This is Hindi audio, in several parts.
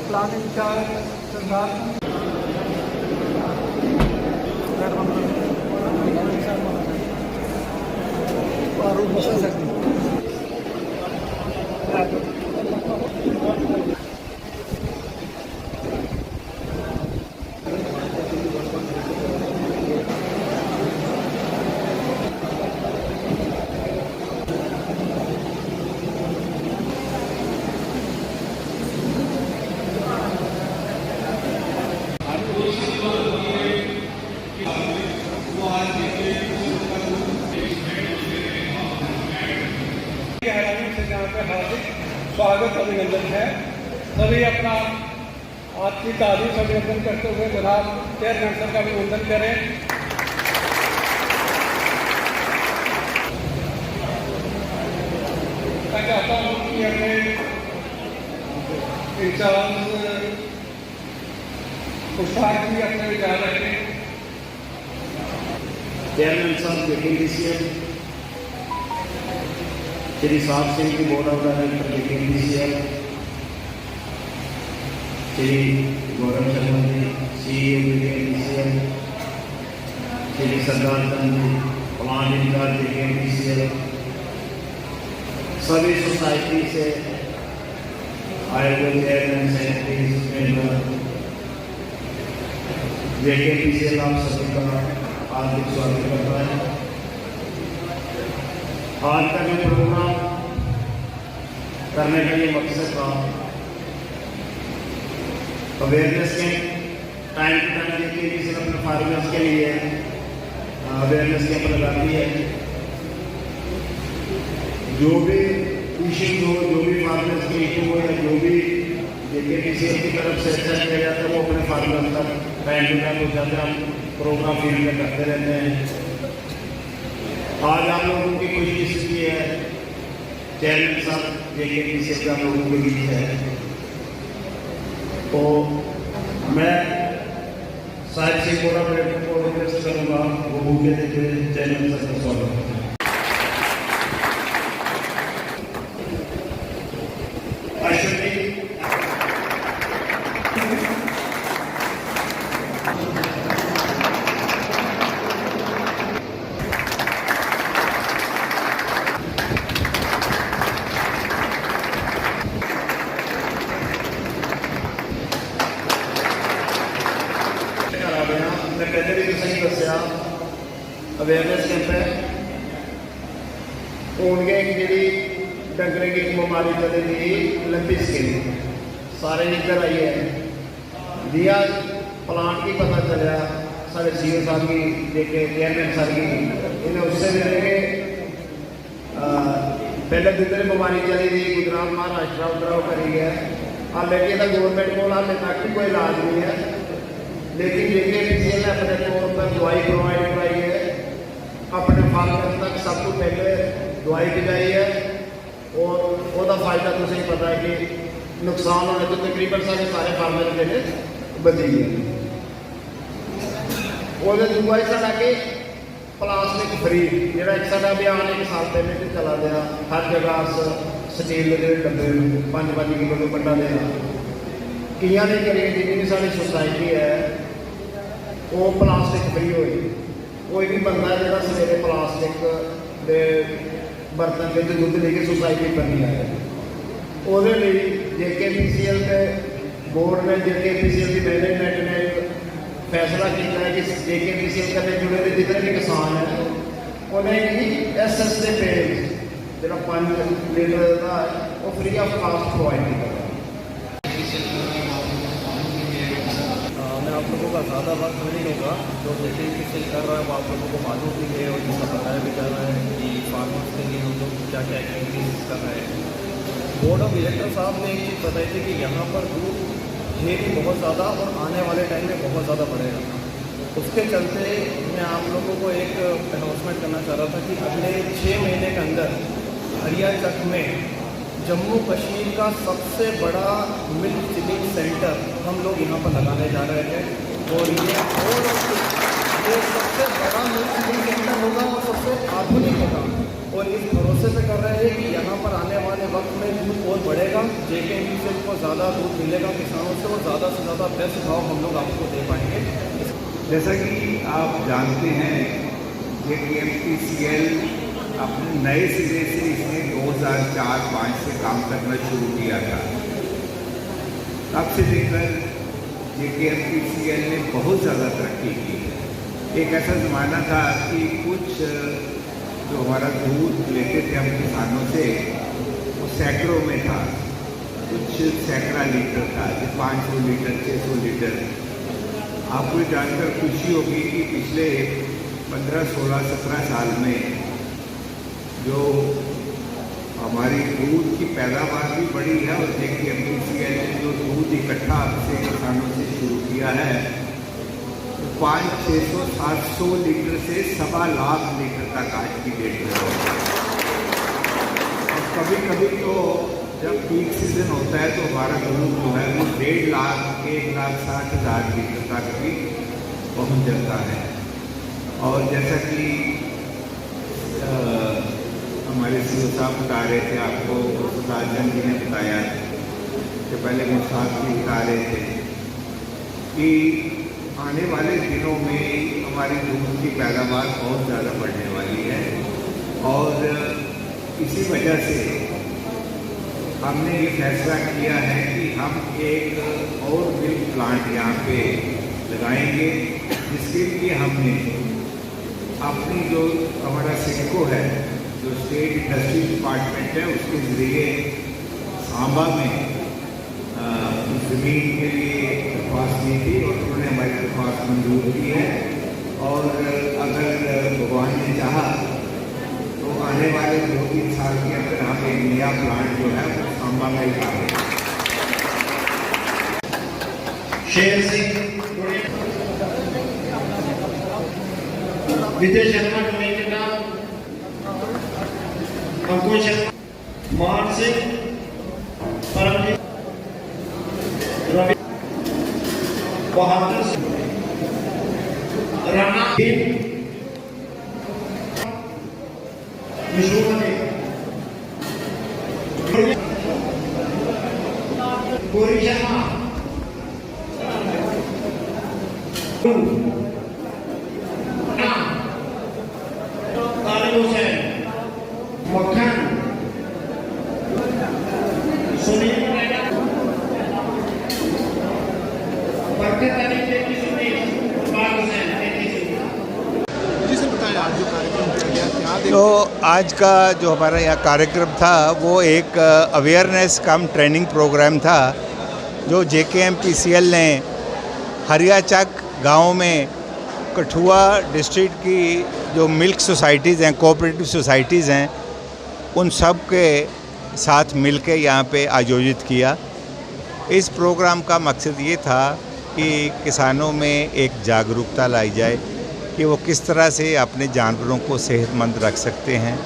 प्लान इंचार्ज सरदार फारूक बसा सकते स्वागत अभिनंदन है। सभी अपना आपकी तारीफ अभिनंदन करते हुए जनाब चेयरमैन सर का अभिनंदन करें। मैं चाहता हूँ कि अपने इंचार्ज पुष्पार जी अपने विचार रखें। चेयरमैन साहब JKPCL श्री साहब सिंह की board of director JKPCL, Shri Gaurav Sharma ji CEO JKPCL, Shri Sardar Chand ji plan incharge JKPCL, सभी सोसाइटी से आए हुए चेयरमैन सेक्रेटरी मेंबर, JKPCL आप सभी का हार्दिक स्वागत करता है। आज का जो प्रोग्राम करने का ये मकसद था, अवेयरनेस के टाइम टू टाइम JKPCL अपने फार्मर्स के लिए अवेयरनेस कैंप लगाती है। जो भी इश्यूज हो, जो भी फार्मर्स के इशू हो या जो भी JKPCL की तरफ से अच्छा किया जाता है वो अपने फार्मर्स तक टाइम टू टाइम हो जाता है। हम प्रोग्राम फील्ड में करते रहते हैं। आज आप लोगों की कोशिश की है, चेयरमैन साहब JKPCL का लोगों के बीच है, तो मैं साहिब सिंह कोऑर्डिनेटर को रिक्वेस्ट करूँगा वो भूखे देते हुए चेयरमैन साहब का स्वागत करें। मैं पहले भी सही दसिया अवेयरनेस कैंप है उनके जी डंगरे की बीमारी चले थी लंबी स्किन सारे इधर आई है दिया प्लांट की पता चला सारे CEO साहब की देखे चेयरमैन साहब की इन्हें उससे मिले के पहले दूसरे बीमारी चली थी गुजरात महाराष्ट्र उधर करी गया हालांकि यह गवर्नमेंट को हाले तक भी कोई इलाज नहीं है, लेकिन JKPCL ने अपने तौर पर दवाई प्रोवाइड कराई है। अपने फार्मर तक सब कुछ पहले दवाई दिलाई है और वह फायदा तो सही पता है कि नुकसान होने तो तकरीबन सारे फार्मर के बची है। वो दूआ साढ़ा कि प्लास्टिक फ्री जो एक साढ़ा अभियान 1 साल पहले से चला गया, हर जगह स्टील के डब्बे 5-5 किलो के बंडा देना किया नहीं करिए। जितनी सारी सोसाइटी है वो प्लास्टिक फ्री होई। कोई भी बंदा जो सवेरे प्लास्टिक के बर्तन के दुध लेके सोसाइटी करनी है वो JKPCL के बोर्ड ने JKPCL की मैनेजमेंट ने फैसला किया है कि JKPCL करने जुड़े हुए जितने भी किसान हैं उन्हें ही SS के पेज जो 5 लीटर का वो फ्री ऑफ कॉस्ट प्रोवाइड करता है। मैं आप लोगों का ज़्यादा वक्त नहीं लूँगा। जो JKPCL कर रहा है वो आप लोगों को मालूम भी है और जिसका बताया भी जा रहा है कि फार्मर्स के लिए हम लोग क्या क्या एक्टिविटीज कर रहे हैं। बोर्ड ऑफ डायरेक्टर साहब ने एक चीज़ बताई थी कि यहाँ पर दूध ये भी बहुत ज़्यादा और आने वाले टाइम में बहुत ज़्यादा बढ़ेगा। उसके चलते मैं आप लोगों को एक अनाउंसमेंट करना चाह रहा था कि अगले 6 महीने के अंदर हरियाचक में जम्मू कश्मीर का सबसे बड़ा मिल्क चिलिंग सेंटर हम लोग यहाँ पर लगाने जा रहे हैं और ये सबसे बड़ा मिल्क चिलिंग सेंटर होगा और सबसे आधुनिक होगा और इस भरोसे से कर रहे हैं कि यहाँ पर आने वाले वक्त में दूध और बढ़ेगा, JKMPCL को ज़्यादा दूध मिलेगा किसानों से और ज़्यादा से ज़्यादा बेस्ट भाव हम लोग आपको दे पाएंगे। जैसा कि आप जानते हैं JKMPCL अपने नए सिरे से इसने 2004-05 से काम करना शुरू किया था। तब से लेकर JKMPCL ने बहुत ज़्यादा तरक्की की। एक ऐसा ज़माना था कि कुछ जो हमारा दूध लेते थे हम किसानों से वो सैकड़ों में था, कुछ सैकड़ा लीटर था, 500 लीटर 600 लीटर। आपको जानकर खुशी होगी कि पिछले 15, 16, 17 साल में जो हमारी दूध की पैदावार भी बढ़ी है और JKMPCL ने जो दूध इकट्ठा आपसे किसानों से शुरू किया है 500, 600, 700 लीटर से 1.25 लाख लीटर तक आज की डेट में हो। और कभी कभी तो जब पीक सीजन होता है तो हमारा दूध जो है वो 1.5 लाख 1,60,000 लीटर तक भी पहुंच जाता है। और जैसा कि हमारे CEO साहब बता रहे थे, आपको राजन जी ने बताया कि पहले मुसाद भी बता रहे थे कि आने वाले दिनों में हमारी दूध की पैदावार बहुत ज़्यादा बढ़ने वाली है। और इसी वजह से हमने ये फैसला किया है कि हम एक और मिल्क प्लांट यहाँ पे लगाएंगे, जिसके लिए हमने अपनी जो हमारा सिडको है, जो स्टेट इंडस्ट्री डिपार्टमेंट है, उसके ज़रिए सांबा में ज़मीन के लिए दरख्वास्त दी थी और उन्होंने हमारी दरख्वास्त मंजूर की है। और अगर भगवान ने चाहा तो आने वाले 2-3 साल के अंदर हम एक नया प्लांट जो है वो सांबा में लगाएंगे। शेर सिंह, विजय शर्मा, अंकुश शर्मा, मान सिंह, परमजीत, रवि, बहादुर सिंह, राणा, विष्णुपति, गौरी शर्मा, तालिब हुसैन, मक्खन, सुनील, बरकत अली, तो आज का जो हमारा यहाँ कार्यक्रम था वो एक अवेयरनेस कम ट्रेनिंग प्रोग्राम था जो JKMPCL ने हरियाचक गांव में कठुआ डिस्ट्रिक्ट की जो मिल्क सोसाइटीज़ हैं, कोऑपरेटिव सोसाइटीज़ हैं, उन सब के साथ मिलकर यहाँ पे आयोजित किया। इस प्रोग्राम का मकसद ये था कि किसानों में एक जागरूकता लाई जाए कि वो किस तरह से अपने जानवरों को सेहतमंद रख सकते हैं,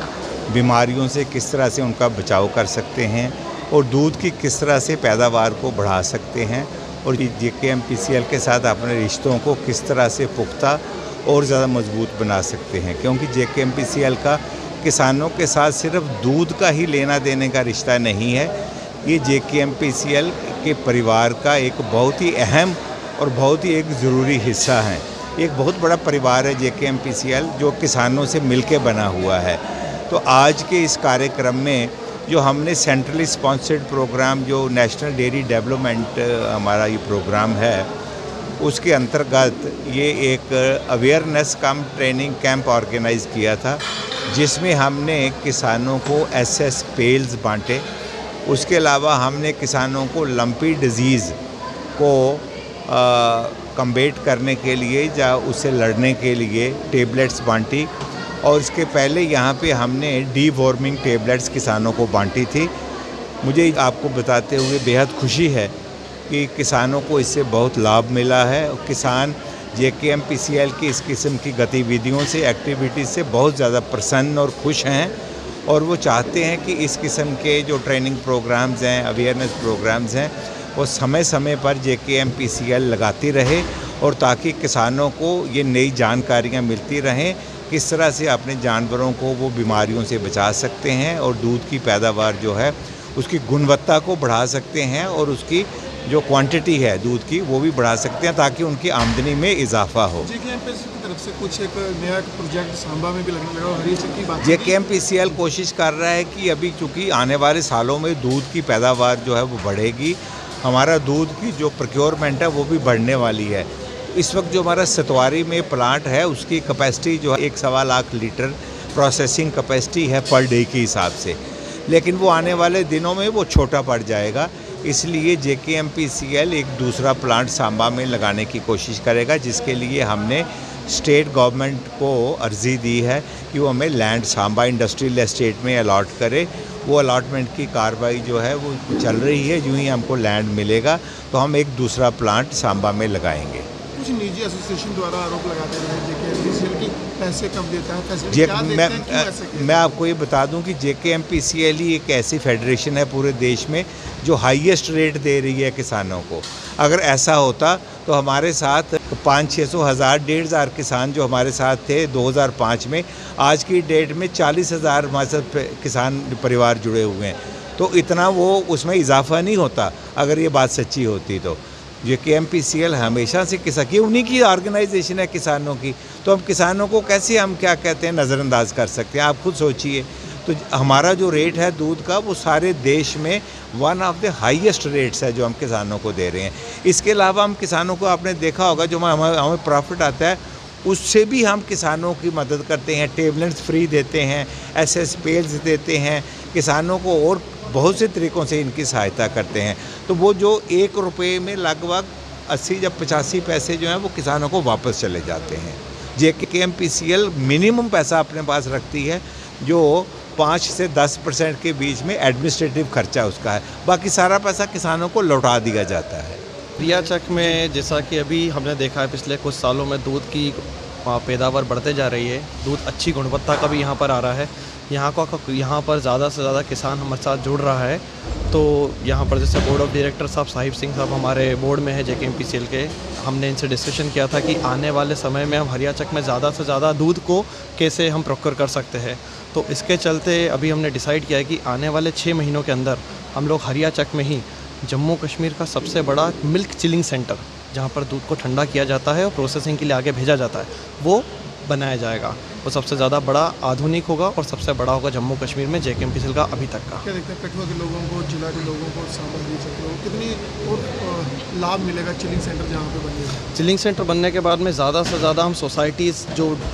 बीमारियों से किस तरह से उनका बचाव कर सकते हैं और दूध की किस तरह से पैदावार को बढ़ा सकते हैं और JKMPCL के साथ अपने रिश्तों को किस तरह से पुख्ता और ज़्यादा मजबूत बना सकते हैं। क्योंकि JKMPCL का किसानों के साथ सिर्फ दूध का ही लेना देने का रिश्ता नहीं है, ये JKMPCL के परिवार का एक बहुत ही अहम और बहुत ही एक ज़रूरी हिस्सा है। एक बहुत बड़ा परिवार है JKMPCL जो किसानों से मिलके बना हुआ है। तो आज के इस कार्यक्रम में जो हमने सेंट्रली स्पॉन्सर्ड प्रोग्राम जो नेशनल डेयरी डेवलपमेंट हमारा ये प्रोग्राम है, उसके अंतर्गत ये एक अवेयरनेस कम ट्रेनिंग कैंप ऑर्गेनाइज़ किया था, जिसमें हमने किसानों को SS पेल्स बांटे। उसके अलावा हमने किसानों को लंपी डिजीज़ को कम्बेट करने के लिए या उससे लड़ने के लिए टेबलेट्स बांटी। और इसके पहले यहाँ पे हमने डीवॉर्मिंग टेबलेट्स किसानों को बांटी थी। मुझे आपको बताते हुए बेहद खुशी है कि किसानों को इससे बहुत लाभ मिला है और किसान JKMPCL की इस किस्म की गतिविधियों से, एक्टिविटीज़ से बहुत ज़्यादा प्रसन्न और खुश हैं और वो चाहते हैं कि इस किस्म के जो ट्रेनिंग प्रोग्राम्स हैं, अवेयरनेस प्रोग्राम्स हैं, वो समय समय पर JKMPCL लगाती रहे और ताकि किसानों को ये नई जानकारियाँ मिलती रहें किस तरह से अपने जानवरों को वो बीमारियों से बचा सकते हैं और दूध की पैदावार जो है उसकी गुणवत्ता को बढ़ा सकते हैं और उसकी जो क्वांटिटी है दूध की वो भी बढ़ा सकते हैं ताकि उनकी आमदनी में इजाफा हो। JKMPCL की तरफ से कुछ एक नया प्रोजेक्ट सांबा में भी लगने लगा, हरी की बात JKMPCL कोशिश कर रहा है कि अभी चूँकि आने वाले सालों में दूध की पैदावार जो है वो बढ़ेगी, हमारा दूध की जो प्रोक्योरमेंट है वो भी बढ़ने वाली है। इस वक्त जो हमारा सतवारी में प्लांट है उसकी कैपेसिटी जो है 1.25 लाख लीटर प्रोसेसिंग कैपेसिटी है पर डे के हिसाब से, लेकिन वो आने वाले दिनों में वो छोटा पड़ जाएगा। इसलिए JKMPCL एक दूसरा प्लांट सांबा में लगाने की कोशिश करेगा, जिसके लिए हमने स्टेट गवर्नमेंट को अर्ज़ी दी है कि वो हमें लैंड सांबा इंडस्ट्रियल एस्टेट में अलॉट करे। वो अलॉटमेंट की कार्रवाई जो है वो चल रही है। यूँ ही हमको लैंड मिलेगा तो हम एक दूसरा प्लांट सांबा में लगाएंगे। कुछ निजी एसोसिएशन द्वारा आरोप लगाते हैं JKMPCL की पैसे कम देता है, फैसिलिटी क्या देते हैं, क्यों ऐसे किया? मैं आपको ये बता दूं कि JKMPCL ही एक ऐसी फेडरेशन है पूरे देश में जो हाईएस्ट रेट दे रही है किसानों को। अगर ऐसा होता तो हमारे साथ 500-600 हज़ार 1,500 किसान जो हमारे साथ थे 2005 में, आज की डेट में 40,000 हमारे साथ किसान परिवार जुड़े हुए हैं। तो इतना वो उसमें इजाफा नहीं होता अगर ये बात सच्ची होती तो। JKMPCL हमेशा से किसान उन्हीं की ऑर्गेनाइजेशन है किसानों की, तो हम किसानों को कैसे हम क्या कहते हैं नज़रअंदाज कर सकते हैं? आप खुद सोचिए। तो हमारा जो रेट है दूध का वो सारे देश में one of the highest rates है जो हम किसानों को दे रहे हैं। इसके अलावा हम किसानों को आपने देखा होगा जो हमें प्रॉफिट आता है उससे भी हम किसानों की मदद करते हैं, टेबलेट्स फ्री देते हैं, SS पेल्स देते हैं, किसानों को और बहुत से तरीक़ों से इनकी सहायता करते हैं। तो वो जो 1 रुपये में लगभग 80 या 85 पैसे जो हैं वो किसानों को वापस चले जाते हैं। JKMPCL मिनिमम पैसा अपने पास रखती है जो 5 से 10% के बीच में एडमिनिस्ट्रेटिव खर्चा उसका है, बाकी सारा पैसा किसानों को लौटा दिया जाता है। हरियाचक में जैसा कि अभी हमने देखा है पिछले कुछ सालों में दूध की पैदावार बढ़ते जा रही है, दूध अच्छी गुणवत्ता का भी यहाँ पर आ रहा है। यहाँ पर ज़्यादा से ज़्यादा किसान हमारे साथ जुड़ रहा है। तो यहाँ पर जैसे बोर्ड ऑफ डायरेक्टर साहब साहिब सिंह साहब हमारे बोर्ड में है JKMPCL के, हमने इनसे डिस्कशन किया था कि आने वाले समय में हम हरियाचक में ज़्यादा से ज़्यादा दूध को कैसे हम प्रोक्योर कर सकते हैं। तो इसके चलते अभी हमने डिसाइड किया है कि आने वाले 6 महीनों के अंदर हम लोग हरियाचक में ही जम्मू कश्मीर का सबसे बड़ा मिल्क चिलिंग सेंटर, जहाँ पर दूध को ठंडा किया जाता है और प्रोसेसिंग के लिए आगे भेजा जाता है, वो बनाया जाएगा। वो सबसे ज़्यादा बड़ा आधुनिक होगा और सबसे बड़ा होगा जम्मू कश्मीर में JKMPCL का अभी तक का। क्या देखते हैं कठुआ के लोगों को, जिला के लोगों को, सांबा के लोगों को कितनी और लाभ मिलेगा चिलिंग सेंटर जहाँ पे बनेगा? चिलिंग सेंटर बनने के बाद में ज़्यादा से ज़्यादा हम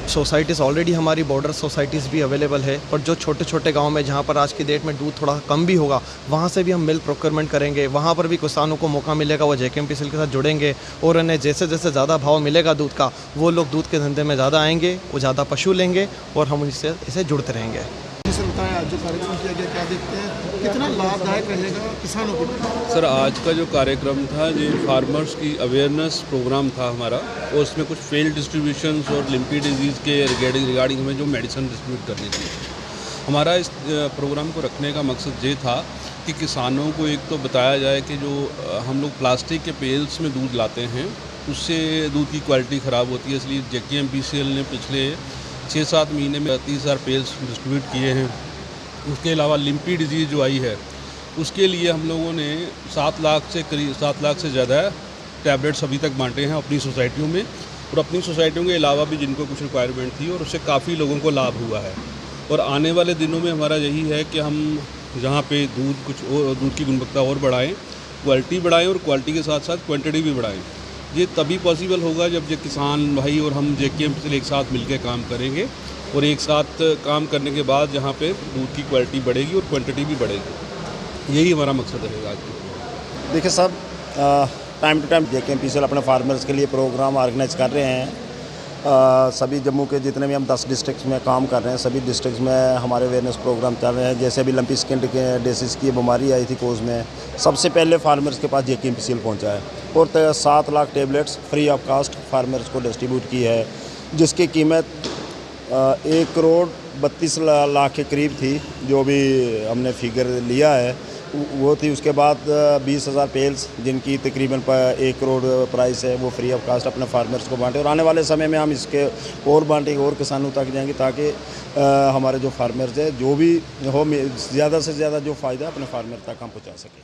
सोसाइटीज़ ऑलरेडी हमारी बॉर्डर सोसाइटीज़ भी अवेलेबल है, और जो छोटे छोटे गाँव में जहाँ पर आज की डेट में दूध थोड़ा कम भी होगा वहाँ से भी हम मिल्क प्रोक्योरमेंट करेंगे। वहाँ पर भी किसानों को मौका मिलेगा, वो JKMPCL के साथ जुड़ेंगे और उन्हें जैसे जैसे ज़्यादा भाव मिलेगा दूध का, वो लोग दूध के धंधे में ज़्यादा आएंगे, वो ज़्यादा पशु लेंगे और हम इसे जुड़ते रहेंगे। सर बताएं आज जो कार्यक्रम किया गया क्या देखते हैं, कितना लाभदायक रहेगा किसानों के लिए? सर आज का जो कार्यक्रम था ये फार्मर्स की अवेयरनेस प्रोग्राम था हमारा, और उसमें कुछ फेल्ड डिस्ट्रीब्यूशंस और लिम्पी डिजीज़ के रिगार्डिंग हमें जो मेडिसिन डिस्ट्रीब्यूट करनी थी। हमारा इस प्रोग्राम को रखने का मकसद ये था कि किसानों को एक तो बताया जाए कि जो हम लोग प्लास्टिक के पेल्स में दूध लाते हैं उससे दूध की क्वालिटी ख़राब होती है, इसलिए JKMPCL ने पिछले 6-7 महीने में 30,000 पेल्स डिस्ट्रीब्यूट किए हैं। उसके अलावा लिम्पी डिजीज़ जो आई है उसके लिए हम लोगों ने 7 लाख से ज़्यादा टैबलेट्स अभी तक बांटे हैं अपनी सोसाइटियों में, और अपनी सोसाइटियों के अलावा भी जिनको कुछ रिक्वायरमेंट थी, और उससे काफ़ी लोगों को लाभ हुआ है। और आने वाले दिनों में हमारा यही है कि हम जहाँ पे दूध की गुणवत्ता और बढ़ाएँ, क्वालिटी बढ़ाएँ, और क्वालिटी के साथ साथ क्वांटिटी भी बढ़ाएँ। ये तभी पॉसिबल होगा जब ये किसान भाई और हम JKMPCL एक साथ मिलकर काम करेंगे, और एक साथ काम करने के बाद जहाँ पे दूध की क्वालिटी बढ़ेगी और क्वांटिटी भी बढ़ेगी। यही हमारा मकसद रहेगा आज। देखिए साहब, टाइम टू टाइम JKMPCL अपने फार्मर्स के लिए प्रोग्राम ऑर्गेनाइज कर रहे हैं। सभी जम्मू के जितने भी हम 10 डिस्ट्रिक्ट्स में काम कर रहे हैं, सभी डिस्ट्रिक्ट्स में हमारे अवेयरनेस प्रोग्राम चल रहे हैं। जैसे अभी लंपी स्किन डिसीज़ की बीमारी आई थी कोस में, सबसे पहले फार्मर्स के पास JKMPCL पहुंचा है, और 7 lakh tablets free of cost farmers को डिस्ट्रीब्यूट की है, जिसकी कीमत 1 करोड़ 32 लाख के करीब थी। जो भी हमने फिगर लिया है वो थी। उसके बाद 20,000 पेल्स जिनकी तकरीबन 1 करोड़ प्राइस है, वो फ्री ऑफ कास्ट अपने फार्मर्स को बांटे। और आने वाले समय में हम इसके और बांटेंगे और किसानों तक जाएंगे, ताकि हमारे जो फार्मर्स हैं जो भी हो ज़्यादा से ज़्यादा जो फ़ायदा अपने फार्मर तक हम पहुँचा सकें।